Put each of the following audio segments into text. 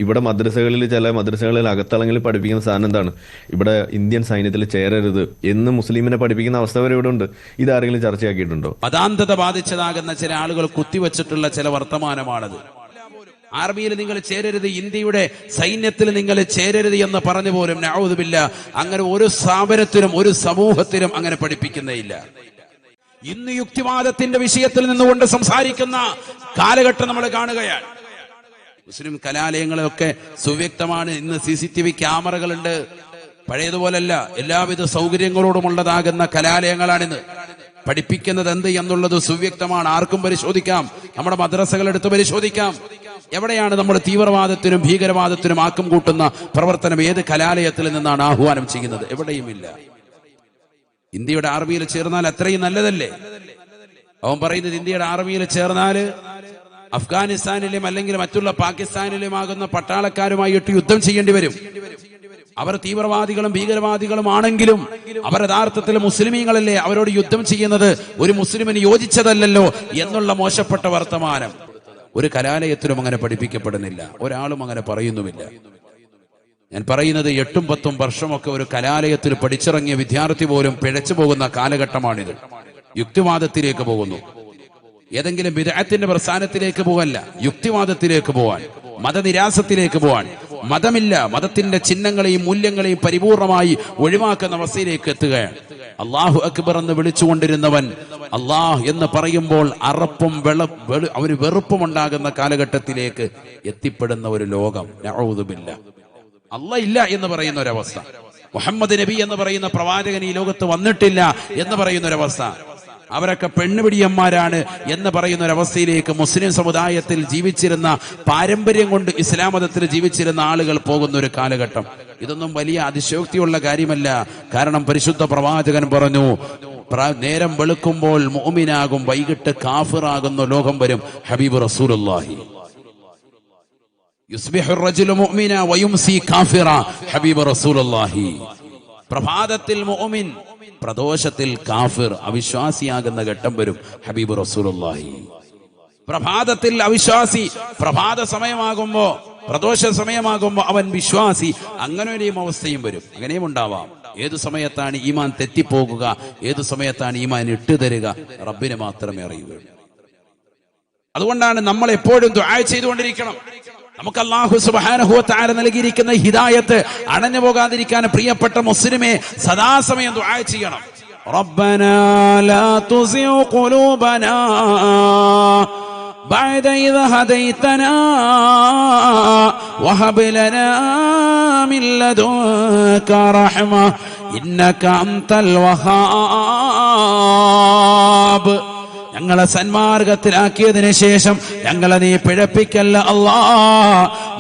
ഇവിടെ ചില മദ്രസകളിൽ അകത്തളങ്ങളിൽ പഠിപ്പിക്കുന്ന സാധനം എന്താണ്, ഇവിടെ ഇന്ത്യൻ സൈന്യത്തിൽ ചേരരുത് എന്ന് മുസ്ലിമിനെ പഠിപ്പിക്കുന്ന അവസ്ഥ വരെ ഇവിടെ ഉണ്ട്. ഇതാരെങ്കിലും ചർച്ചയാക്കിയിട്ടുണ്ടോ? മതാന്ധത ബാധിച്ചതാകുന്ന ചില ആളുകൾ കുത്തിവെച്ചിട്ടുള്ള ചില വർത്തമാനമാണത്. ആർമിയിൽ നിങ്ങൾ ചേരരുത്, ഇന്ത്യയുടെ സൈന്യത്തിൽ നിങ്ങൾ ചേരരുത് എന്ന് പറഞ്ഞു പോലും നഊദു ബില്ലാഹ് അങ്ങനെ ഒരു സ്ഥാപനത്തിലും ഒരു സമൂഹത്തിലും അങ്ങനെ പഠിപ്പിക്കുന്നേയില്ല. ഇന്ന് യുക്തിവാദത്തിന്റെ വിഷയത്തിൽ നിന്നുകൊണ്ട് സംസാരിക്കുന്ന കാലഘട്ടം നമ്മൾ കാണുകയാണ്. മുസ്ലിം കലാലയങ്ങളൊക്കെ സുവ്യക്തമാണ്. ഇന്ന് CCTV ക്യാമറകളുണ്ട്. പഴയതുപോലല്ല, എല്ലാവിധ സൗകര്യങ്ങളോടുമുള്ളതാകുന്ന കലാലയങ്ങളാണിന്ന്. പഠിപ്പിക്കുന്നത് എന്ത് എന്നുള്ളത് സുവ്യക്തമാണ്, ആർക്കും പരിശോധിക്കാം. നമ്മുടെ മദ്രസകൾ എടുത്ത് പരിശോധിക്കാം. എവിടെയാണ് നമ്മൾ തീവ്രവാദത്തിനും ഭീകരവാദത്തിനും ആക്കം കൂട്ടുന്ന പ്രവർത്തനം ഏത് കലാലയത്തിൽ നിന്നാണ് ആഹ്വാനം ചെയ്യുന്നത്? എവിടെയുമില്ല. ഇന്ത്യയുടെ ആർമിയിൽ ചേർന്നാൽ അത്രയും നല്ലതല്ലേ? അവൻ പറയുന്നത് ഇന്ത്യയുടെ ആർമിയിൽ ചേർന്നാല് അഫ്ഗാനിസ്ഥാനിലും അല്ലെങ്കിൽ മറ്റുള്ള പാകിസ്ഥാനിലും ആകുന്ന പട്ടാളക്കാരുമായിട്ട് യുദ്ധം ചെയ്യേണ്ടി വരും. അവർ തീവ്രവാദികളും ഭീകരവാദികളും ആണെങ്കിലും അവർ യഥാർത്ഥത്തിൽ മുസ്ലിമീങ്ങളല്ലേ, അവരോട് യുദ്ധം ചെയ്യുന്നത് ഒരു മുസ്ലിമിന് യോജിച്ചതല്ലല്ലോ എന്നുള്ള മോശപ്പെട്ട വർത്തമാനം ഒരു കലാലയത്തിലും അങ്ങനെ പഠിപ്പിക്കപ്പെടുന്നില്ല. ഒരാളും അങ്ങനെ പറയുന്നുമില്ല. ഞാൻ പറയുന്നത് 8ഉം 10ഉം വർഷമൊക്കെ ഒരു കലാലയത്തിൽ പഠിച്ചിറങ്ങിയ വിദ്യാർത്ഥി പോലും പിഴച്ചു പോകുന്ന കാലഘട്ടമാണിത്. യുക്തിവാദത്തിലേക്ക് പോകുന്നു. ഏതെങ്കിലും ബിദ്അത്തിന്റെ പ്രസ്ഥാനത്തിലേക്ക് പോവല്ല, യുക്തിവാദത്തിലേക്ക് പോവാൻ, മതനിരാസത്തിലേക്ക് പോവാൻ. മതമില്ല, മതത്തിന്റെ ചിഹ്നങ്ങളെയും മൂല്യങ്ങളെയും പരിപൂർണമായി ഒഴിവാക്കുന്ന അവസ്ഥയിലേക്ക് എത്തുകയാണ്. അല്ലാഹു അക്ബർ എന്ന് വിളിച്ചുകൊണ്ടിരുന്നവൻ അല്ലാഹ് എന്ന് പറയുമ്പോൾ അറപ്പും അവന് വെറുപ്പും ഉണ്ടാകുന്ന കാലഘട്ടത്തിലേക്ക് എത്തിപ്പെടുന്ന ഒരു ലോകം. നഊദു ബില്ലാഹ്. അല്ലാഹ് ഇല്ല എന്ന് പറയുന്ന ഒരവസ്ഥ, മുഹമ്മദ് നബി എന്ന് പറയുന്ന പ്രവാചകൻ ഈ ലോകത്ത് വന്നിട്ടില്ല എന്ന് പറയുന്ന ഒരവസ്ഥ, അവരൊക്കെ പെണ്ണുപിടിയന്മാരാണ് എന്ന് പറയുന്ന ഒരവസ്ഥയിലേക്ക് മുസ്ലിം സമുദായത്തിൽ ജീവിച്ചിരുന്ന, പാരമ്പര്യം കൊണ്ട് ഇസ്ലാം മതത്തിൽ ജീവിച്ചിരുന്ന ആളുകൾ പോകുന്ന ഒരു കാലഘട്ടം. ഇതൊന്നും വലിയ അതിശയോക്തിയുള്ള കാര്യമല്ല. കാരണം പരിശുദ്ധ പ്രവാചകൻ പറഞ്ഞു, നേരം വെളുക്കുമ്പോൾ മുഅ്മിനാകും, വൈകിട്ട് കാഫിറാകുന്ന ലോകം വരും. ഹബീബ് റസൂലുള്ളാഹി യുസ്ബിഹു റജുലു മുഅ്മിന വയുംസി കാഫിറ. ഹബീബ് റസൂലുള്ളാഹി പ്രഭാതത്തിൽ മുഅ്മിൻ, പ്രദോഷത്തിൽ കാഫിർ, അവിശ്വാസിയാകുന്ന ഘട്ടം വരും. ഹബീബ് റസൂലുള്ളാഹി പ്രഭാതത്തിൽ അവിശ്വാസി, പ്രഭാത സമയമാകുമ്പോ പ്രദോഷ സമയമാകുമ്പോ അവൻ വിശ്വാസി. അങ്ങനെ ഒരു അവസ്ഥയും വരും. അങ്ങനെയും ഉണ്ടാവാം. ഏതു സമയത്താണ് ഈമാൻ തെറ്റിപ്പോകുക, ഏതു സമയത്താണ് ഈമാൻ ഇട്ടുതരിക, റബ്ബിന് മാത്രമേ അറിയൂ. അതുകൊണ്ടാണ് നമ്മൾ എപ്പോഴും ദുആ ചെയ്തുകൊണ്ടിരിക്കണം. നമുക്ക് അല്ലാഹു സുബ്ഹാനഹു വ തആല നൽകിയിരിക്കുന്ന ഹിദായത്ത് അണഞ്ഞു പോകാതിരിക്കാൻ പ്രിയപ്പെട്ട മുസ്ലിമേ സദാസമയം ദുആ ചെയ്യണം. റബ്ബനാ ലാ തുസിഉ ഖുലൂബനാ ബഅദ ഇദ് ഹദൈതനാ വഹബ് ലനാ മിൻ ലദുൻക റഹ്മ ഇന്നക അൻതൽ വഹാബ്. ഞങ്ങളെ സന്മാർഗത്തിലാക്കിയതിനു ശേഷം ഞങ്ങളെ നീ പിഴപ്പിക്കല്ല അല്ലാ.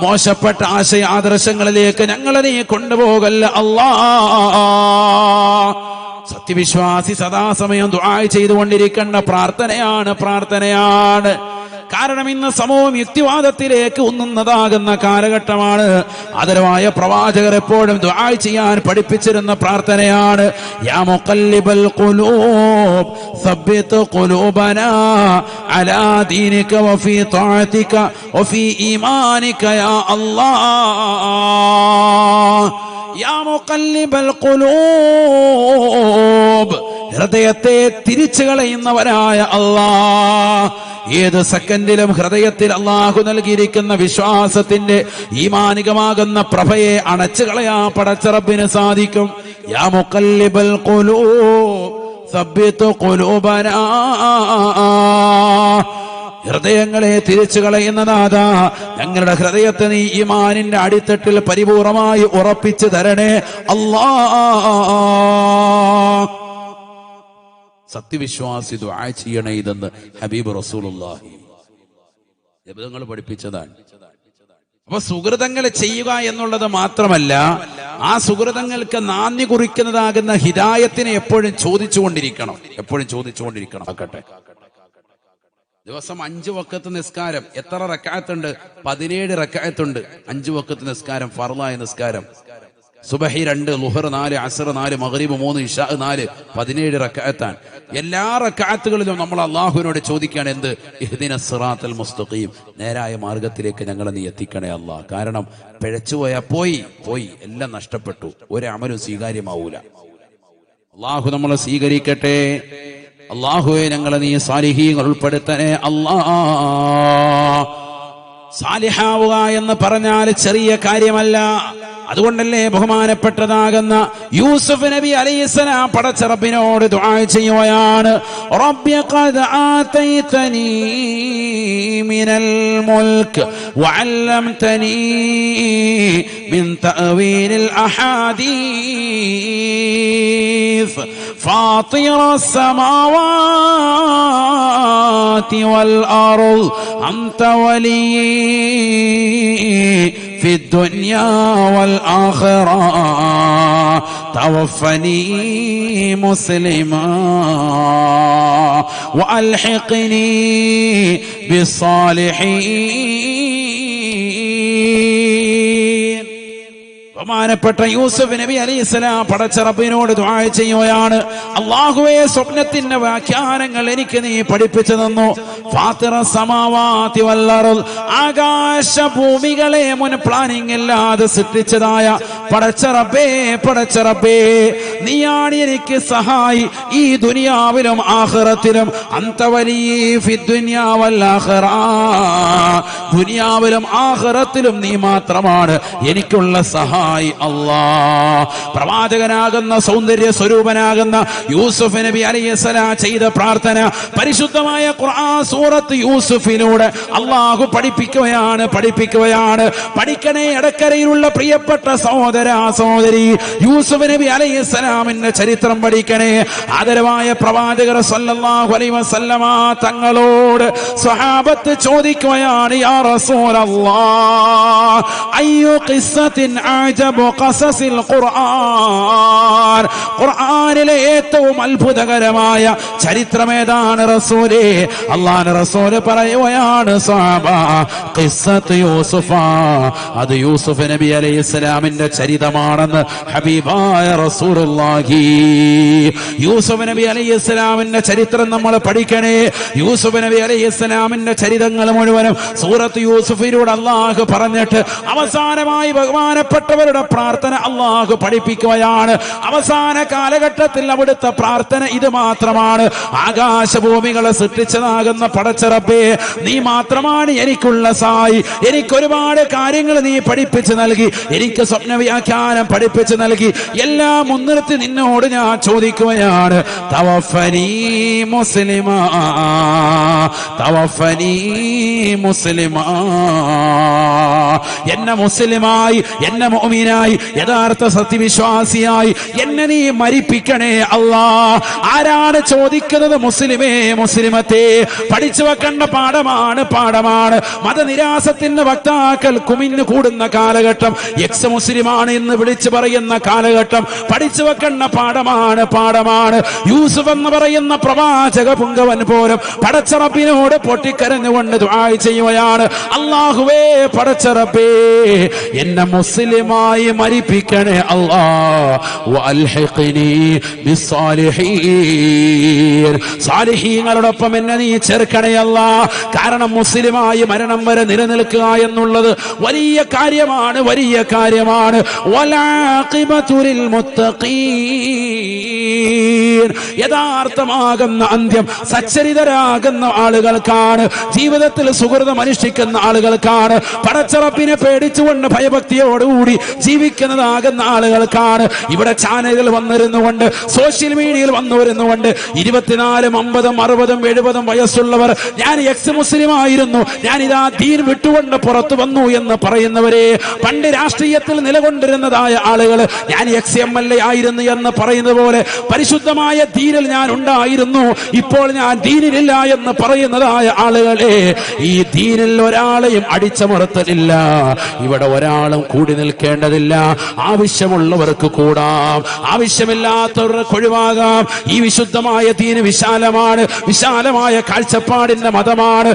മോശപ്പെട്ട ആശയ ആദർശങ്ങളിലേക്ക് ഞങ്ങളെ നീ കൊണ്ടുപോകല്ല അല്ലാ. സത്യവിശ്വാസി സദാസമയം ദുആ ചെയ്തുകൊണ്ടിരിക്കേണ്ട പ്രാർത്ഥനയാണ്. കാരണം ഇന്ന് സമൂഹം യുക്തിവാദത്തിലേക്ക് ഉന്നുന്നതാകുന്ന കാലഘട്ടമാണ്. ആദരവായ പ്രവാചകർ എപ്പോഴും ദുആ ചെയ്യാൻ പഠിപ്പിച്ചിരുന്ന പ്രാർത്ഥനയാണ്. യാ മുഖല്ലിബൽ ഖുലൂബ് സബ്ബിത് ഖുലൂബനാ അലാ ദീനിക വഫീ തഅതിക വഫീ ഈമാനിക യാ അല്ലാഹ്. യാ മുഖല്ലിബൽ ഖുലൂബ്, ഹൃദയത്തെ തിരിച്ചു കളയുന്നവനായ അല്ലാഹ്. ഏത് സെക്കൻഡിലും ഹൃദയത്തിൽ അല്ലാഹു നൽകിയിരിക്കുന്ന വിശ്വാസത്തിന്റെ ഈമാനികമാകുന്ന പ്രഭയെ അണച്ചു കളയാൻ പടച്ച റബ്ബിന് സാധിക്കും. യാ മുഖല്ലിബൽ ഖുലൂബ് സബ്ബിത് ഖുലൂബനാ, ഹൃദയങ്ങളെ തിരിച്ചു കളയുന്ന നാഥാ, ഞങ്ങളുടെ ഹൃദയത്തെ നീ ഈമാനിന്റെ അടിത്തട്ടിൽ പരിപൂർണമായി ഉറപ്പിച്ചു തരണേ അല്ലാഹ്. സത്യവിശ്വാസി ദുആ ചെയ്യണേ ഇതെന്ന് ഹബീബ് റസൂലുള്ളാഹി നബിതങ്ങൾ പഠിപ്പിച്ചതാണ്. അപ്പൊ സുഹൃതങ്ങൾ ചെയ്യുക എന്നുള്ളത് മാത്രമല്ല, ആ സുഹൃതങ്ങൾക്ക് നാന്ദി കുറിക്കുന്നതാകുന്ന ഹിദായത്തിനെ എപ്പോഴും ചോദിച്ചുകൊണ്ടിരിക്കണം. ആക്കട്ടെ. ദിവസം 5 വഖത്ത് നിസ്കാരം എത്ര റക്അത്തുണ്ട്? 17 റക്അത്തുണ്ട്. 5 വഖത്ത് നിസ്കാരം, ഫർളായ നിസ്കാരം. സുബഹി 2, ളുഹർ 4, അസ്ർ 4, മഗ്രിബ് 3, ഇശാ 4, 17 റക്അത്താണ്. എല്ലാ റക്അത്തുകളിലും നമ്മൾ അള്ളാഹുവിനോട് ചോദിക്കുകയാണ് എന്ത്? ഇഹ്ദിനസ് സിറാത്തൽ മുസ്തഖീം, നേരായ മാർഗത്തിലേക്ക് ഞങ്ങളെ നീ എത്തിക്കണേ അല്ലാഹ്. കാരണം പിഴച്ചുപോയാൽ പോയി എല്ലാം നഷ്ടപ്പെട്ടു, ഒരു അമലും സ്വീകാര്യമാവൂല. അള്ളാഹു നമ്മളെ സ്വീകരിക്കട്ടെ. അള്ളാഹുവെ ഞങ്ങളെ നീ സാലിഹീങ്ങൾ ഉൾപ്പെടുത്തണേ അല്ലാഹ്. സാലിഹാവുക എന്ന് പറഞ്ഞാൽ ചെറിയ കാര്യമല്ല. അതുകൊണ്ടല്ലേ ബഹുമാനപ്പെട്ടതാകുന്ന യൂസുഫ് നബി അലൈഹിസ്സലാം പടച്ച റബ്ബിനോട് ദുആ ചെയ്യുകയാണ്, റബ്ബി ഖദ് ആതൈതനീ മിനൽ മുൽക്ക് വഅല്ലംതനീ മിൻ തഅവീലിൽ അഹാദീസ് ഫാത്തിറസ് സമാവാതി വൽ അർദ് അൻത വലി في الدنيا والآخرة توفني مسلما وألحقني بالصالحين. ബഹുമാനപ്പെട്ട യൂസുഫ് നബി അലൈഹിസ്സലാം പടച്ച റബ്ബിനോട് ദുആ ചെയ്യുകയാണ്, അല്ലാഹുവേ സ്വപ്നത്തിന്റെ വ്യാഖ്യാനങ്ങൾ എനിക്ക് നീ പഠിപ്പിച്ചു തന്നു. ഫാത്തിറ സമാവാതി വൽ അർദ്, ആകാശ ഭൂമികളെ മുൻ പ്ലാനിംഗ് ഇല്ലാതെ സൃഷ്ടിച്ചതായ പടച്ച റബ്ബേ നീയാണ് എനിക്ക് സഹായി ഈ ദുനിയാവിലും ആഖിറത്തിലും. അൻത വലി ഫി ദുനിയാ വൽ ആഖിറ, ദുനിയാവിലും ആഖിറത്തിലും നീ മാത്രമാണ് എനിക്കുള്ള സഹായി അല്ലാഹ്. പ്രവാചകനാകുന്ന സൗന്ദര്യ സ്വരൂപനാകുന്ന യൂസുഫ് നബി അലൈഹിസ്സലാം ചെയ്ത പ്രാർത്ഥന പരിശുദ്ധമായ ഖുർആൻ സൂറത്ത് യൂസുഫിലൂടെ അല്ലാഹു പഠിപ്പിക്കുകയാണ്. പഠിക്കണേ ഇടക്കരയിലുള്ള പ്രിയപ്പെട്ട സഹോദരി, യൂസുഫ് നബി അലൈഹിസ്സലാമിന്റെ ചരിത്രം പഠിക്കണേ. ആദരവായ പ്രവാചകർ സല്ലല്ലാഹു അലൈഹി വസല്ലമ തങ്ങളോട് സ്വഹാബത്ത് ചോദിക്കുകയാണ്, യാ റസൂലല്ലാഹ് അയ്യു ഖിസ്സത്തിൻ അജബു ഖസസിൽ ഖുർആൻ, ഖുർആനിലെ ഏറ്റവും അത്ഭുതകരമായ ചരിത്രം ഏതാണ് റസൂലേ? അല്ലാഹുവിന്റെ റസൂൽ പറയുകയാണ്, സ്വഹാബ ഖിസ്സത്ത് യൂസുഫ, അത് യൂസുഫ് നബി അലൈഹിസ്സലാമിന്റെ ചരിതമാണെന്ന് ഹബീബായ റസൂലുള്ളാഹി. യൂസുഫ് നബി അലൈഹിസ്സലാമിന്റെ ചരിത്രം നമ്മൾ പഠിക്കണേ. യൂസുഫ് നബി അലൈഹിസ്സലാമിന്റെ ചരിതങ്ങൾ മുഴുവനും സൂറത്ത് യൂസുഫിലൂടെ അല്ലാഹു പറഞ്ഞിട്ട് അവസാനമായി ബഹുമാനപ്പെട്ടവരുടെ പ്രാർത്ഥന അല്ലാഹു പഠിപ്പിക്കുകയാണ്. അവസാന കാലഘട്ടത്തിൽ അവിടുത്തെ പ്രാർത്ഥന ഇത് മാത്രമാണ്, ആകാശഭൂമികളെ സൃഷ്ടിച്ചതാകുന്ന പടച്ച റബ്ബേ നീ മാത്രമാണ് എനിക്കുള്ള സായി. എനിക്ക് ഒരുപാട് കാര്യങ്ങൾ നീ പഠിപ്പിച്ചു നൽകി, എനിക്ക് സ്വപ്ന വ്യാഖ്യാനം പഠിപ്പിച്ചു നൽകി. എല്ലാം മുൻനിർത്തി നിന്നോട് ഞാൻ ചോദിക്കുകയാണ്, തവഫനി മുസ്ലിമാ, തവഫനി മുസ്ലിമാ, എന്നെ മുസ്ലിമായി, എന്നെ മുഅ്മിനായി, യഥാർത്ഥ സത്യവിശ്വാസിയായി എന്നെ നീ മരിപ്പിക്കണേ അല്ലാ. ആരാണ് ചോദിക്കുന്നത്? മുസ്ലിമേ, മുസ്ലിമത്തെ. പഠിച്ചു വെക്കേണ്ട പാഠമാണ്. മതനിരാസത്തിന്റെ വക്താക്കൾ കുമിഞ്ഞു കൂടുന്ന കാലഘട്ടം, എക്സ് മുസ്ലിമാണ് എന്ന് വിളിച്ചു പറയുന്ന കാലഘട്ടം, പഠിച്ചു വെക്കേണ്ട പാഠമാണ്. യൂസുഫ് എന്ന് പറയുന്ന പ്രവാചക പുങ്കവൻ പോലും പടച്ച റബ്ബിനോട് പൊട്ടിക്കരഞ്ഞുകൊണ്ട് ദുആ ചെയ്യുകയാണ്, അല്ലാഹുവേ പടച്ച റബ്ബേ എന്നെ മുസ്ലിമായി മരിപ്പിക്കണേ അല്ലാഹ്, വഅൽഹിഖ്നി ബിസ്സാലിഹീൻ, സാലിഹീങ്ങളോടൊപ്പം എന്നെ നീ ചേർക്കണേ അല്ലാഹ്. കാരണം മുസ്ലിമായി മരണം വരെ നിലനിൽക്കുക എന്നുള്ളത് വലിയ കാര്യമാണ്. വലാഖിബതു ലിൽ മുത്തഖീൻ, യഥാർത്ഥമാകുന്ന അന്ത്യം സച്ചരിതരാകുന്ന ആളുകൾക്കാണ്, ജീവിതത്തിൽ സുഹൃതം അനുഷ്ഠിക്കുന്ന ആളുകൾക്കാണ്, പടച്ച റബ്ബിനെ പേടിച്ചുകൊണ്ട് ഭയഭക്തിയോടുകൂടി ജീവിക്കുന്നതാകുന്ന ആളുകൾക്കാണ്. ഇവിടെ ചാനലുകൾ വന്നിരുന്നുകൊണ്ട്, സോഷ്യൽ മീഡിയയിൽ വന്നിരുന്നുകൊണ്ട് 24, 50, 60, 70 വയസ്സുള്ളവർ ഞാൻ എക്സ് മുസ്ലിം ആയിരുന്നു, ഞാൻ ഇതാ ദീൻ വിട്ടുകൊണ്ട് പുറത്തു വന്നു എന്ന് പറയുന്നവരെ, പണ്ട് രാഷ്ട്രീയത്തിൽ നിലകൊണ്ടിരുന്നതായ ആളുകൾ ഞാൻ എക്സ് MLA ആയിരുന്നു എന്ന് പറയുന്നത് പോലെ പരിശുദ്ധമായ വിശുദ്ധമായ ദീനിൽ ഞാൻ ഉണ്ടായിരുന്നു, ഇപ്പോൾ ഞാൻ ദീനിലില്ല എന്ന് പറയുന്നതായ ആളുകളെ, ഈ ദീനിൽ ഒരാളെയും അടിച്ചമർത്തലില്ല. ഇവിടെ ഒരാളും കൂടി നിൽക്കേണ്ടതില്ല. ആവശ്യമുള്ളവർക്ക് കൂടാം, ആവശ്യമില്ലാത്തവർക്ക് ഒഴിവാകാം. ഈ വിശുദ്ധമായ ദീന് വിശാലമാണ്, വിശാലമായ കാഴ്ചപ്പാടിന്റെ മതമാണ്.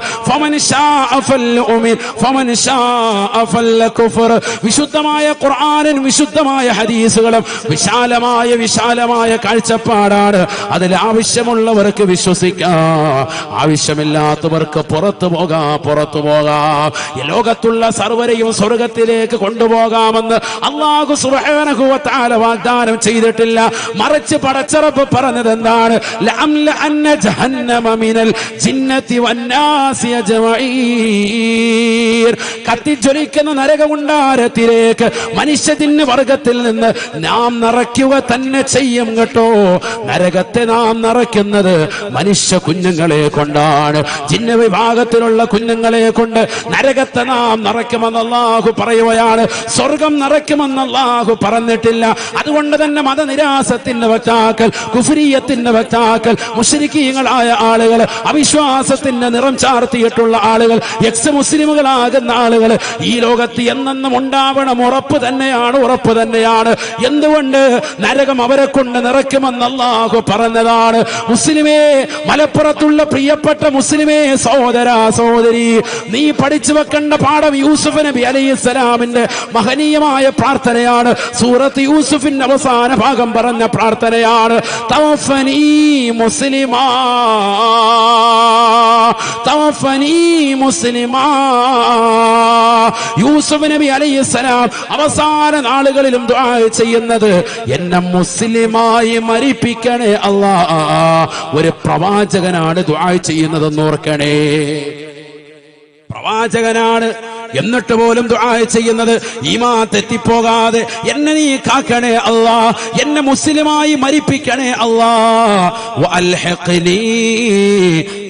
വിശുദ്ധമായ ഖുർആനും വിശുദ്ധമായ ഹദീസുകളും വിശാലമായ കാഴ്ചപ്പാടാണ്. അതിൽ ആവശ്യമുള്ളവർക്ക് വിശ്വസിക്കാം, ആവശ്യമില്ലാത്തവർക്ക് പുറത്തു പോകാം. ഈ ലോകത്തുള്ള സർവരെയും സ്വർഗത്തിലേക്ക് കൊണ്ടുപോകാമെന്ന് അല്ലാഹു സുബ്ഹാനഹു വ തആല വാഗ്ദാനം ചെയ്തിട്ടില്ല. മറിച്ച് പടച്ചറപ്പ് പറഞ്ഞത് എന്താണ്? ലഅംലഅന്ന ജഹന്നമ മിനൽ ജിന്നതി വന്നാസി അജ്മഈൻ. കത്തിജ്വലിക്കുന്ന നരകമുണ്ടാരത്തിലേക്ക് മനുഷ്യജിന്ന് വർഗത്തിൽ നിന്ന് നാം നിറയ്ക്കുക തന്നെ ചെയ്യും കേട്ടോ. നരകത്തെ നാം നിറയ്ക്കുന്നത് മനുഷ്യ കുഞ്ഞുങ്ങളെ കൊണ്ടാണ്. ജിന്ന വിഭാഗത്തിലുള്ള കുഞ്ഞുങ്ങളെ കൊണ്ട് നരകത്തെ നാം നിറയ്ക്കുമെന്ന് അല്ലാഹു പറയുകയാണ്. സ്വർഗം നിറയ്ക്കുമെന്ന് അല്ലാഹു പറഞ്ഞിട്ടില്ല. അതുകൊണ്ട് തന്നെ മതനിരാസത്തിന്റെ വക്താക്കൾ, കുഫ്രിയത്തിന്റെ വക്താക്കൾ, മുശ്രിക്കീങ്ങളായ ആളുകൾ, അവിശ്വാസത്തിന്റെ നിറം ചാർത്തിയിട്ടുള്ള ആളുകൾ, എക്സ് മുസ്ലിമുകളാകുന്ന ആളുകൾ ഈ ലോകത്ത് എന്നെന്നും ഉണ്ടാവണം. ഉറപ്പ് തന്നെയാണ്. എന്തുകൊണ്ട്? നരകം അവരെ കൊണ്ട് നിറയ്ക്കുമെന്ന് അല്ലാഹു പറഞ്ഞതാണ്. മുസ്ലിമേ, മലപ്പുറത്തുള്ള പ്രിയപ്പെട്ട മുസ്ലിമേ, സഹോദരി, നീ പഠിച്ചു വെക്കേണ്ട പാഠം യൂസുഫ് നബി അലൈഹിസ്സലാമിന്റെ മഹനീയമായ പ്രാർത്ഥനയാണ്. സൂറത്ത് യൂസുഫിന്റെ അവസാന ഭാഗം പറഞ്ഞ പ്രാർത്ഥനയാണ്. തവഫനി മുസ്ലിമാ. യൂസുഫ് നബി അലൈഹിസ്സലാം അവസാന നാളുകളിലും ദുആ ചെയ്യുന്നത്, എന്നെ മുസ്ലിമായി മരിപ്പിക്കണേ അല്ലാ. ഒരു പ്രവാചകനാണ് ദുആ ചെയ്യുന്നതെന്ന് ഓർക്കണേ. പ്രവാചകനാണ്, എന്നിട്ട് പോലും ദുആ ചെയ്യുന്നത് ഈമാൻ തെറ്റിപ്പോകാതെ എന്നെ നീ കാക്കണേ അല്ലാ, എന്നെ മുസ്ലിമായി മരിപ്പിക്കണേ അല്ലാ. വഅൽഹിഖ്നി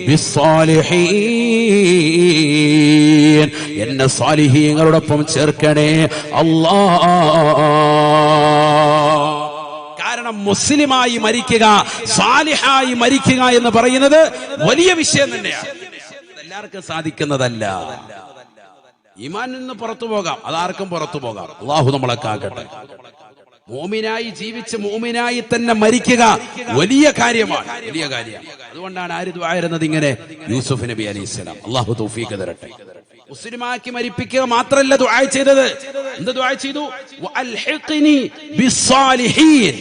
ബിസ്സാലിഹീൻ, എന്നെ സാലിഹീങ്ങളോടൊപ്പം ചേർക്കണേ അല്ലാ. കാരണം മുസ്ലിമായി മരിക്കുക, സാലിഹായി മരിക്കുക എന്ന് പറയുന്നത് വലിയ വിഷയം തന്നെയാണ്. എല്ലാവർക്കും സാധിക്കുന്നതല്ല. ഈമാനിൽ നിന്ന് പുറത്തു പോകാം, അതാർക്കും പുറത്തു പോകാം. അല്ലാഹു നമ്മളെ കാക്കട്ടെ. മോമിനായി ജീവിച്ച് മോമിനായി തന്നെ മരിക്കുക വലിയ കാര്യമാണ്. അതുകൊണ്ടാണ് ആര് ദുആ ചെയ്യുന്നത് ഇങ്ങനെ? യൂസുഫ് നബി അലൈഹിസ്സലാം. അല്ലാഹു തൗഫീഖ് തരട്ടെ. മുസ്ലിമാക്കി മരിപ്പിക്കുക മാത്രമല്ല ദുആ ചെയ്തത്. എന്ത് ദുആ ചെയ്തു? വഅൽഹിഖ്നി ബിസ്സാലിഹീൻ.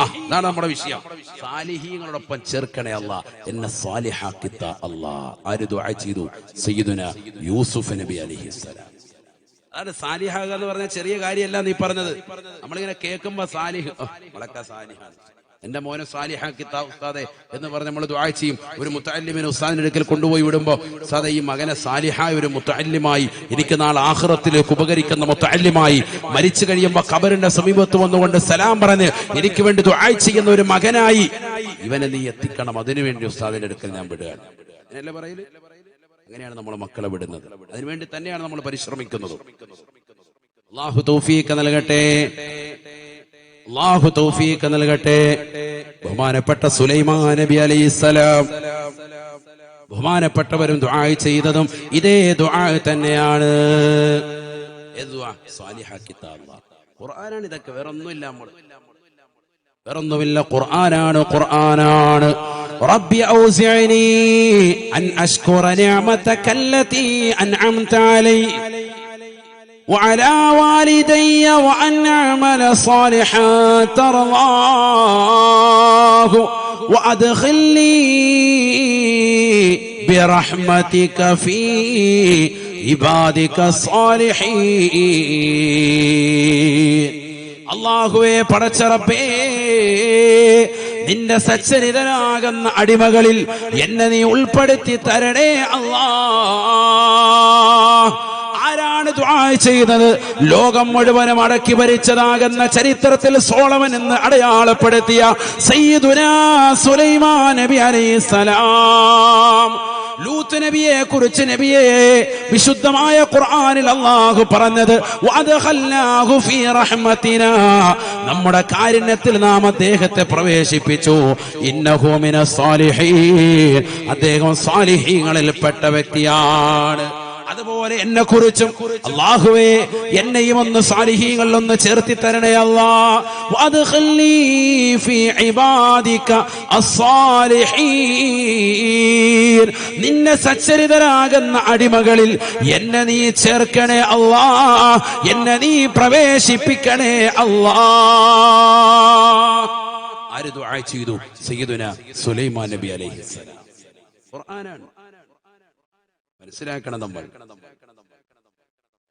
അതാണ് നമ്മുടെ വിഷയം. സാലിഹീങ്ങളോടൊപ്പം ചേർക്കണേ അല്ലാ, എന്നെ സാലിഹാക്കിത്ത അല്ലാ. ആര് ദുആ ചെയ്തു? സയ്യിദുനാ യൂസുഫ് നബി അലൈഹിസ്സലാം. അതാണ് സാലിഹാക എന്ന് പറഞ്ഞ ചെറിയ കാര്യമല്ല നീ പറഞ്ഞത്. നമ്മളിങ്ങനെ കേൾക്കുമ്പോ സാലിഹ്, വളക്ക സാലിഹാണ്, എന്റെ മോനെ സാലിഹാക്കി ഉസ്താദെ എന്ന് പറഞ്ഞ് നമ്മൾ ദുആ ചെയ്യും. ഒരു മുത്തഅല്ലിമിനെ ഉസ്താദിന്റെ അടുക്കൽ കൊണ്ടുപോയി വിടുമ്പോ, ഉസ്താദെ ഈ മകനെ സാലിഹായ ഒരു മുത്തഅല്ലിമായി, എനിക്ക് നാളെ ആഖിറത്തിലേക്ക് ഉപകരിക്കുന്ന മുത്തഅല്ലിമായി, മരിച്ചു കഴിയുമ്പോ ഖബറിന്റെ സമീപത്ത് വന്നുകൊണ്ട് സലാം പറഞ്ഞ് എനിക്ക് വേണ്ടി ദുആ ചെയ്യുന്ന ഒരു മകനായി ഇവനെ നീ എത്തിക്കണം. അതിനുവേണ്ടി ഉസ്താദിന്റെ അടുക്കൽ ഞാൻ വിടുകയാണ്. അങ്ങനെയല്ലേ പറയല്? അങ്ങനെയാണ് നമ്മൾ മക്കളെ വിടുന്നത്. അതിനുവേണ്ടി തന്നെയാണ് നമ്മൾ പരിശ്രമിക്കുന്നത്. അല്ലാഹു തൗഫീഖ് നൽകട്ടെ. ബഹുമാനപ്പെട്ട സുലൈമാൻ നബി അലൈഹിസ്സലാം, ബഹുമാനപ്പെട്ടവരും ദുആ ചെയ്തതും ഇതേ ദുആ തന്നെയാണ്. ഖുർആനാണ് ഇതൊക്കെ, വേറൊന്നുമില്ല. ഖുർആനാണ്. റബ്ബി ഔസിഅനി അൻ അശ്കുറ നിഅമതക അല്ലതി അൻഅംത അലൈ وعلى والدي وأن أعمل صالحا ترضاه وأدخلني برحمتك في عبادك الصالحين. അല്ലാഹുവേ, പടച്ചറപ്പേ, നിന്റെ സച്ചരിതനാകുന്ന അടിമകളിൽ എന്നെ നീ ഉൾപ്പെടുത്തി തരണേ അല്ലാ. ആരാണ് ദുആ ചെയ്യുന്നത്? ലോകം മുഴുവനും അടക്കി ഭരിച്ചതാകുന്ന ചരിത്രത്തിൽ സോളമൻ എന്ന് അടയാളപ്പെടുത്തിയ സയ്യിദുനാ സുലൈമാൻ നബി അലൈഹിസ്സലാം. ലൂത്ത് നബിയെ കുറിച്ച് നബിയെ വിശുദ്ധമായ ഖുർആനിൽ അല്ലാഹു പറഞ്ഞത് വഅദ്ഖൽനാഹു ഫീ റഹ്മത്തിനാ, നമ്മുടെ കാരുണ്യത്തിൽ നാം അദ്ദേഹത്തെ പ്രവേശിപ്പിച്ചു. ഇന്നഹു മിനസ് സാലിഹീൻ, അദ്ദേഹം സാലിഹീങ്ങളിൽ പെട്ട വ്യക്തിയാണ്. അതുപോലെ എന്നെ കുറിച്ചും അല്ലാഹുവേ എന്നെയും ഒന്ന് സാലിഹീങ്ങളിൽ ഒന്ന് ചേർത്തി തരണേ അല്ലാഹ്. വഅദ്ഖിൽനീ ഫീ ഇബാദിക അസ്സാലിഹീൻ, നിന്നെ സച്ചരിതരാകുന്ന അടിമകളിൽ എന്നെ നീ ചേർക്കണേ അല്ലാഹ്, എന്നെ നീ പ്രവേശിപ്പിക്കണേ അല്ലാഹ്. ആര് ദുആ ചെയ്തു? സയ്യിദുനാ സുലൈമാൻ നബി അലൈഹിസ്സലാം. ഖുർആനാണ്, മനസ്സിലാക്കണം നമ്മൾ.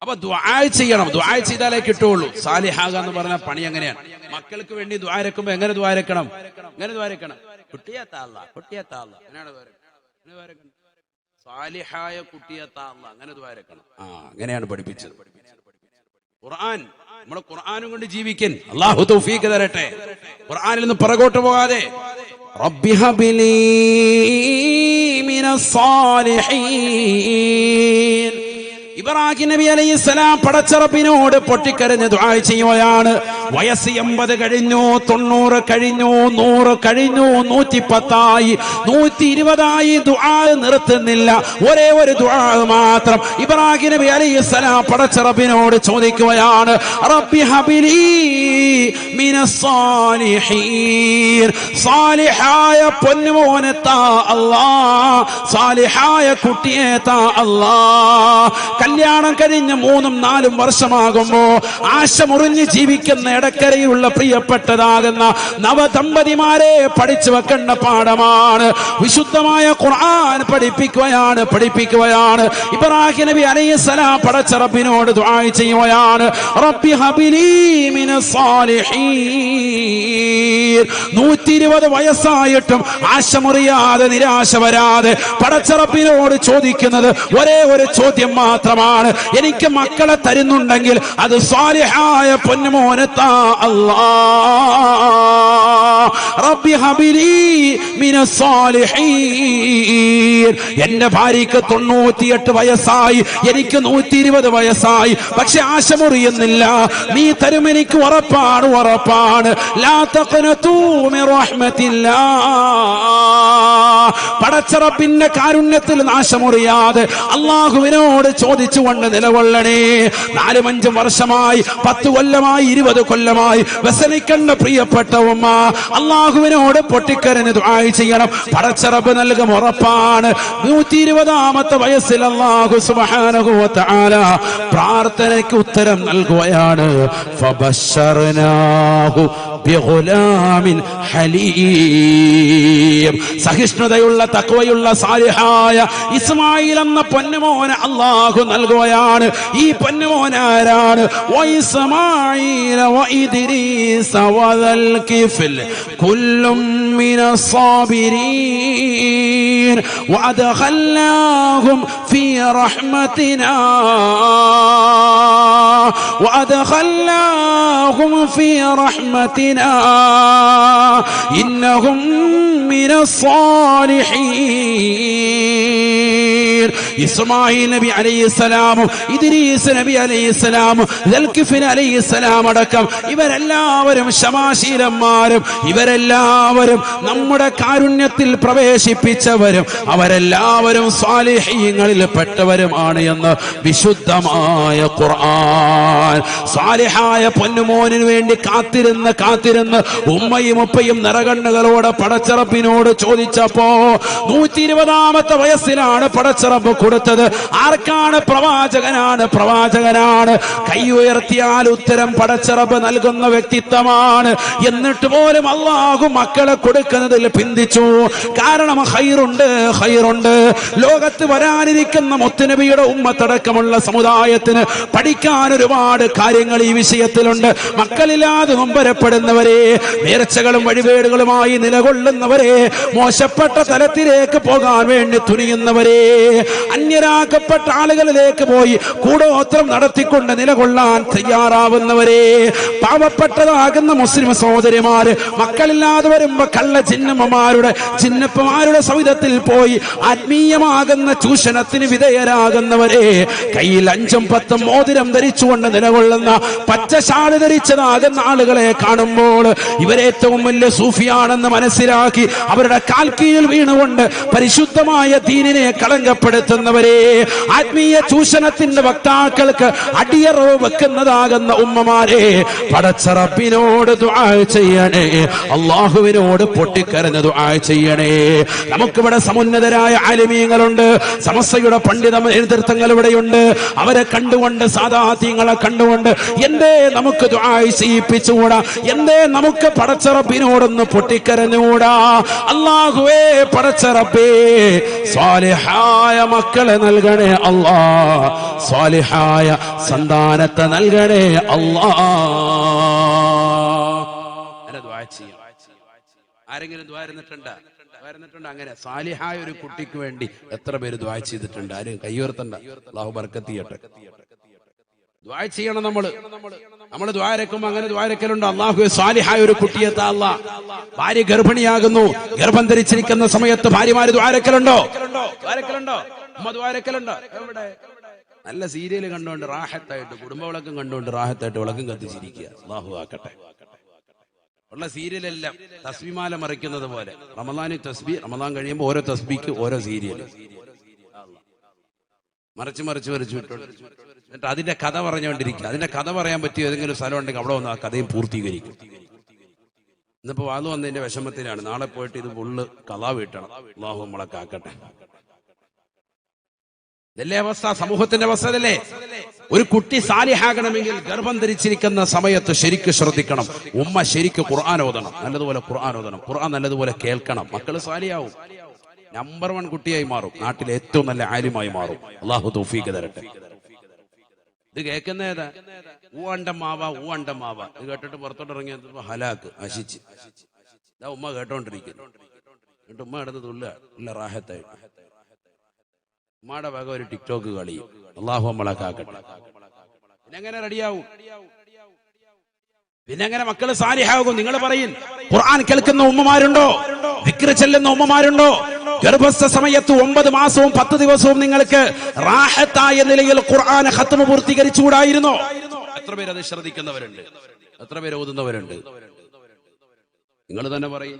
അപ്പൊ ദുആ ചെയ്യണം, ദുആ ചെയ്താലേ കിട്ടുള്ളൂ. സാലിഹാകാന്ന് പറഞ്ഞ പണി എങ്ങനെയാണ്? മക്കൾക്ക് വേണ്ടി ദുആ രക്കുമ്പോ എങ്ങനെ ദുആ രക്കണം? എങ്ങനെ ദുആ രക്കണം? കുട്ടിയത്താ അല്ലാഹ്, കുട്ടിയത്താ അല്ലാഹ്, അങ്ങനെയാണ് ദുആ രക്കണം. സാലിഹായ കുട്ടിയത്താ അല്ലാഹ്, അങ്ങനെ ദുആ രക്കണം. അങ്ങനെയാണ് പഠിപ്പിച്ചത് ഖുർആൻ. നമ്മൾ ഖുർആനും കൊണ്ട് ജീവിക്കാൻ അല്ലാഹു തൗഫീഖ് തരട്ടെ. ഖുർആനിൽ നിന്ന് പുറകോട്ട് പോകാതെ റബ്ബി ഹബ്ലി മിനസ് സാലിഹീൻ. ഇബ്രാഹിം നബി അലൈഹിസ്സലാം പടച്ച റബ്ബിനോട് പൊട്ടിക്കരഞ്ഞ് ദുആ ചെയ്യുകയാണ്. വയസ്സ് 80 കഴിഞ്ഞു, 90 കഴിഞ്ഞു, 100 കഴിഞ്ഞു, 110 120 ദുആ നിർത്തുന്നില്ല. ഒരേ ഒരു ദുആ മാത്രം ഇബ്രാഹിം നബി അലൈഹിസ്സലാം പടച്ച റബ്ബിനോട് ചോദിക്കുകയാണ്. റബ്ബി ഹബ്ലി മിനസ് സാലിഹീൻ, സാലിഹായ പൊന്നുമോനെ താ അല്ലാഹ്, സാലിഹായ കുട്ടിയെ താ അല്ലാഹ്. കല്യാണം കഴിഞ്ഞ് 3-4 വർഷമാകുമ്പോ ആശ മുറിഞ്ഞ് ജീവിക്കുന്ന ഇടക്കരയിലുള്ള പ്രിയപ്പെട്ടതാകുന്ന നവദമ്പതിമാരെ പഠിച്ചു വെക്കേണ്ട പാഠമാണ്. വിശുദ്ധമായ ഖുർആൻ പഠിപ്പിക്കുകയാണ്. ഇബ്രാഹിം നബി അലൈഹിസ്സലാം പടച്ച റബ്ബിനോട് ദുആ ചെയ്യുകയാണ്. റബ്ബി ഹബ്ലി മിനസ് സാലിഹീൻ. 120 വയസ്സായിട്ടും ആശ മുറിയാതെ നിരാശ വരാതെ പടച്ച റബ്ബിനോട് ചോദിക്കുന്നത് ഒരേ ഒരു ചോദ്യം മാത്രമാണ്. എനിക്ക് മക്കളെ തരുന്നുണ്ടെങ്കിൽ അത് സാലിഹായ പൊന്നുമോനെ താ അല്ലാഹ്. റബ്ബി ഹബ്ലി മിനസ് സാലിഹീൻ. എന്റെ ഭാര്യക്ക് 98 വയസ്സായി, എനിക്ക് 120 വയസ്സായി, പക്ഷെ ആശ മുറിയുന്നില്ല. നീ തരും, എനിക്ക് ഉറപ്പാണ്. ലാ തഖ്നതു മിൻ റഹ്മത്തില്ലാഹ്. പടച്ച റബ്ബിന്റെ കാരുണ്യത്തിൽ നാശമുറിയാതെ അല്ലാഹുവിനോട് ചോദിച്ചുകൊണ്ട് നിലകൊള്ളണേ. 4-5 വർഷമായി, 10 കൊല്ലമായി, 20 കൊല്ലമായി വ്യസനിക്കേണ്ട പ്രിയപ്പെട്ട ഉമ്മ അല്ലാഹുവിനോട് പൊട്ടിക്കരഞ്ഞ് ദുആ ചെയ്യണം. പടച്ച റബ്ബ് നൽകും, ഉറപ്പാണ്. 120ാമത്തെ വയസ്സിൽ അല്ലാഹു സുബ്ഹാനഹു വ തആല പ്രാർത്ഥനയ്ക്ക് ഉത്തരം നൽകുകയാണ്. ഫബശർനാഹു ബിഗുലാമിൻ ഹലീം. സഹിഷ്ണുതയുള്ള തഖ്വയുള്ള സാലിഹായ ഇസ്മായിൽ എന്ന പൊന്നുമോനെ അല്ലാഹു നൽകുകയാണ്. ഈ പൊന്നുമോൻ ആരാണ്? വഇസ്മാഈല വഇദ്രീസ വദൽ കിഫ്ൽ കുല്ലും മിനസ് സാബിരീൻ വഅദ്ഖൽനാഹും ഫീ റഹ്മത്തിനാ وأدخلناهم في رحمتنا إنهم من الصالحين. ഇസ്മായിൽ നബി അലൈഹിസ്സലാമും ഇദ്രീസ് നബി അലൈഹിസ്സലാമും ദൽകിഫിൽ അലൈഹിസ്സലാം അടക്കം ഇവരെല്ലാവരും ക്ഷമാശീലന്മാരും ഇവരെല്ലാവരും നമ്മുടെ കാരുണ്യത്തിൽ പ്രവേശിപ്പിച്ചവരും അവരെല്ലാവരും സാലിഹീങ്ങളിൽ പെട്ടവരുമാണ് എന്ന് വിശുദ്ധമായ ഖുർആൻ. സാലിഹായ പൊന്നുമോനിന് വേണ്ടി കാത്തിരുന്ന് ഉമ്മയും ഉപ്പയും നിറകണ്ണുകളോടെ പടച്ചറപ്പിനോട് ചോദിച്ചപ്പോ 120ാമത്തെ വയസ്സിലാണ് പടച്ചറപ്പ് കൊടുത്തത്. ആർക്കാണ്? പ്രവാചകനാണ്. കൈ ഉയർത്തിയാൽ ഉത്തരം പടച്ചറപ്പ് നൽകുന്ന വ്യക്തിത്വമാണ്. എന്നിട്ട് പോലും അല്ലാഹു മക്കളെ കൊടുക്കുന്നതിൽ പിന്തിച്ചു. കാരണം ഹൈറുണ്ട്. ലോകത്ത് വരാനിരിക്കുന്ന മുത്തുനബിയുടെ ഉമ്മത്തടക്കമുള്ള സമുദായത്തിന് പഠിക്കാൻ ഒരുപാട് കാര്യങ്ങൾ ഈ വിഷയത്തിലുണ്ട്. മക്കളില്ലാതെ നൊമ്പരപ്പെടുന്നവരെ, നേർച്ചകളും വഴിപാടുകളുമായി നിലകൊള്ളുന്നവരെ, മോശപ്പെട്ട തലത്തിലേക്ക് പോകാൻ വേണ്ടി തുനിയുന്നവരെ, അന്യരാക്കപ്പെട്ട ആളുകളിലേക്ക് പോയി കൂടോത്രം നടത്തിക്കൊണ്ട് നിലകൊള്ളാൻ തയ്യാറാവുന്നവരെ, പാവപ്പെട്ടതാകുന്ന മുസ്ലിം സഹോദരിമാര് മക്കളില്ലാതെ വരുമ്പോ കള്ള ചിന്നപ്പമാരുടെ സൗധത്തിൽ പോയി ആത്മീയമാകുന്ന ചൂഷണത്തിന് വിധേയരാകുന്നവരെ, കയ്യിൽ 5ഉം 10ഉം മോതിരം ധരിച്ചുകൊണ്ട് നിലകൊള്ളുന്ന പച്ചശാള് ധരിച്ചതാകുന്ന ആളുകളെ കാണുമ്പോൾ ഇവരേറ്റവും വലിയ സൂഫിയാണെന്ന് മനസ്സിലാക്കി അവരുടെ കാൽക്കീഴിൽ വീണുകൊണ്ട് പരിശുദ്ധമായ ദീനിനെ കളങ്കപ്പെടുത്തുന്നവരെ, ആത്മീയ ചൂഷണത്തിന്റെ വക്താക്കൾക്ക് അടിയറവ് വെക്കുന്നതാകുന്ന ഉമ്മമാരെ, പടച്ച റബ്ബിനോട് ദുആ ചെയ്യണേ, അള്ളാഹുവിനോട് പൊട്ടിക്കരഞ്ഞ് ദുആ ചെയ്യണേ. നമുക്കിവിടെ സമുന്നതരായ ആലിമീങ്ങളുണ്ട്, സമസ്തയുടെ പണ്ഡിത നേതൃത്വങ്ങൾ ഇവിടെയുണ്ട്. അവരെ കണ്ടുകൊണ്ട്, സാദാത്യങ്ങളെ കണ്ടുകൊണ്ട് എന്തേ നമുക്ക് ദുആ ചെയ്യിപ്പിച്ചുകൂടാ? എന്തേ നമുക്ക് പടച്ച റബ്ബിനോടൊന്ന് പൊട്ടിക്കരഞ്ഞുകൂടാ? അല്ലാഹുവേ, പടച്ച റബ്ബേ, സ്വാലിഹായ മക്കളെ നൽകണേ അല്ലാ, സ്വാലിഹായ സന്താനത്തെ നൽകണേ അല്ലാ. ആരെങ്കിലും ദ്വാരുന്നിട്ടുണ്ട്? അങ്ങനെ സാലിഹായ ഒരു കുട്ടിക്ക് വേണ്ടി എത്ര പേര് ദ്വാ ചെയ്തിട്ടുണ്ട്? ആരും കയ്യുയർത്തണ്ട. അല്ലാഹു ബർക്കത്ത് ചെയ്യട്ടെ. ദ്വാ ചെയ്യണം. നമ്മൾ ദ്വാരക്കുമ്പോ അങ്ങനെ ദ്വാരക്കലുണ്ട്. അല്ലാഹുവേ, സാലിഹായ ഒരു കുട്ടിയെ താ അല്ലാ. ഭാര്യ ഗർഭിണിയാകുന്നു, ഗർഭം ധരിച്ചിരിക്കുന്ന സമയത്ത് ഭാര്യമാര് ദ്വാരക്കലുണ്ടോ? ഉമ്മ ദ്വാരക്കലുണ്ടോ? എവിടെ? നല്ല സീരിയൽ കണ്ടുകൊണ്ട് റാഹത്തായിട്ട്, കുടുംബ വിളക്കം കണ്ടുകൊണ്ട് റാഹത്തായിട്ട് വിളക്കം കത്തിച്ചിരിക്കുക. അല്ലാഹു ആക്കട്ടെ. ഉള്ള സീരിയലെല്ലാം തസ്ബീമാല മറിക്കുന്നത് പോലെ റമദാന് തസ്ബി, റമദാൻ കഴിയുമ്പോൾ ഓരോ തസ്ബിക്ക് ഓരോ സീരിയൽ മറിച്ച് വിട്ടു. എന്നിട്ട് അതിന്റെ കഥ പറഞ്ഞുകൊണ്ടിരിക്കുക. അതിന്റെ കഥ പറയാൻ പറ്റിയ ഏതെങ്കിലും സ്ഥലം ഉണ്ടെങ്കിൽ അവിടെ വന്ന് ആ കഥയും പൂർത്തീകരിക്കും. ഇന്നിപ്പോ വാതു വന്നതിന്റെ വിഷമത്തിലാണ്. നാളെ പോയിട്ട് ഇത് ഫുള്ള് കഥ വീട്ടണം. അല്ലാഹു നമ്മളെ കാക്കട്ടെ. ഇതല്ലേ അവസ്ഥ? സമൂഹത്തിന്റെ അവസ്ഥ ഇതല്ലേ? ഒരു കുട്ടി സാലിഹാകണമെങ്കിൽ ഗർഭം ധരിച്ചിരിക്കുന്ന സമയത്ത് ശരിക്ക് ശ്രദ്ധിക്കണം. ഉമ്മ ശരിക്ക് ഖുർആൻ ഓതണം, നല്ലതുപോലെ ഖുർആൻ ഓതണം, ഖുർആൻ നല്ലതുപോലെ കേൾക്കണം. മക്കള് സാലിയാവും, നമ്പർ 1 കുട്ടിയായി മാറും, നാട്ടിലെ ഏറ്റവും നല്ല ആലിമായി മാറും. അല്ലാഹു തൗഫീഖ് തരട്ടെ. ഇത് കേൾക്കുന്ന ഏതാ? ഊവണ്ടമാവ ഇത് കേട്ടിട്ട് പുറത്തോട്ട് ഇറങ്ങിയ ഹലാക്ക്, നശിച്ച്. ഇതാ ഉമ്മ കേട്ടോണ്ടിരിക്കുന്നു. എന്നിട്ട് ഉമ്മ കിടന്ന് തുള്ള റാഹത്തായി. ഉമ്മയുടെ ഭാഗം ഒരു ടിക്ടോക്ക് കളിയും. അല്ലാഹു നമ്മളെ കാക്കട്ടെ. പിന്നെങ്ങനെ റെഡിയാവും? പിന്നെങ്ങനെ മക്കള് സാലിഹാകും? നിങ്ങൾ പറയും. ഖുർആൻ കേൾക്കുന്ന ഉമ്മമാരുണ്ടോ? ദിക്ർ ചെല്ലുന്ന ഉമ്മമാരുണ്ടോ? ഗർഭസ്ഥ സമയത്ത് 9 മാസവും 10 ദിവസവും നിങ്ങൾക്ക് റാഹത്തായ നിലയിൽ ഖുർആൻ ഖത്മ പൂർത്തീകരിച്ചുകൂടായിരുന്നോ? എത്ര പേര് അത് ശ്രദ്ധിക്കുന്നവരുണ്ട്? എത്ര പേര് ഓതുന്നവരുണ്ട്? നിങ്ങൾ തന്നെ പറയും.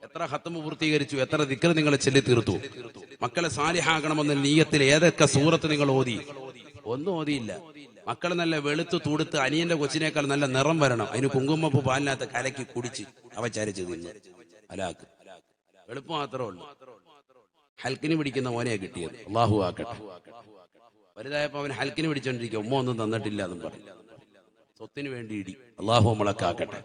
എത്ര ഖത്മ പൂർത്തീകരിച്ചു? എത്ര ദിക്ർ നിങ്ങൾ ചൊല്ലി തീർത്തു? മക്കളെ സാലിഹാകണമെന്ന നിയ്യത്തിൽ ഏതൊക്കെ സൂറത്ത് നിങ്ങൾ ഓതി? ഒന്നും ഓതിയില്ല. മക്കൾ നല്ല വെളുത്ത് തുടുത്ത് അനിയന്റെ കൊച്ചിനേക്കാൾ നല്ല നിറം വരണം. അതിന് കുങ്കുമപ്പൂ പാലിനകത്ത് കലക്കി കുടിച്ച് അവചാരിച്ച് തിന്ന് അലാക്ക്. വെളുപ്പ് മാത്രമേ ഉള്ളൂ. ഹൽക്കിന് പിടിക്കുന്ന മോനെ കിട്ടിയത്. അല്ലാഹു ആക്കട്ടെ. വലുതായപ്പോ അവൻ ഹൽക്കിന് പിടിച്ചോണ്ടിരിക്കുക. ഉമ്മ ഒന്നും തന്നിട്ടില്ല എന്നും പറഞ്ഞു. സ്വത്തിന് വേണ്ടി ഇടി. അല്ലാഹു നമ്മളെ കാക്കട്ടെ.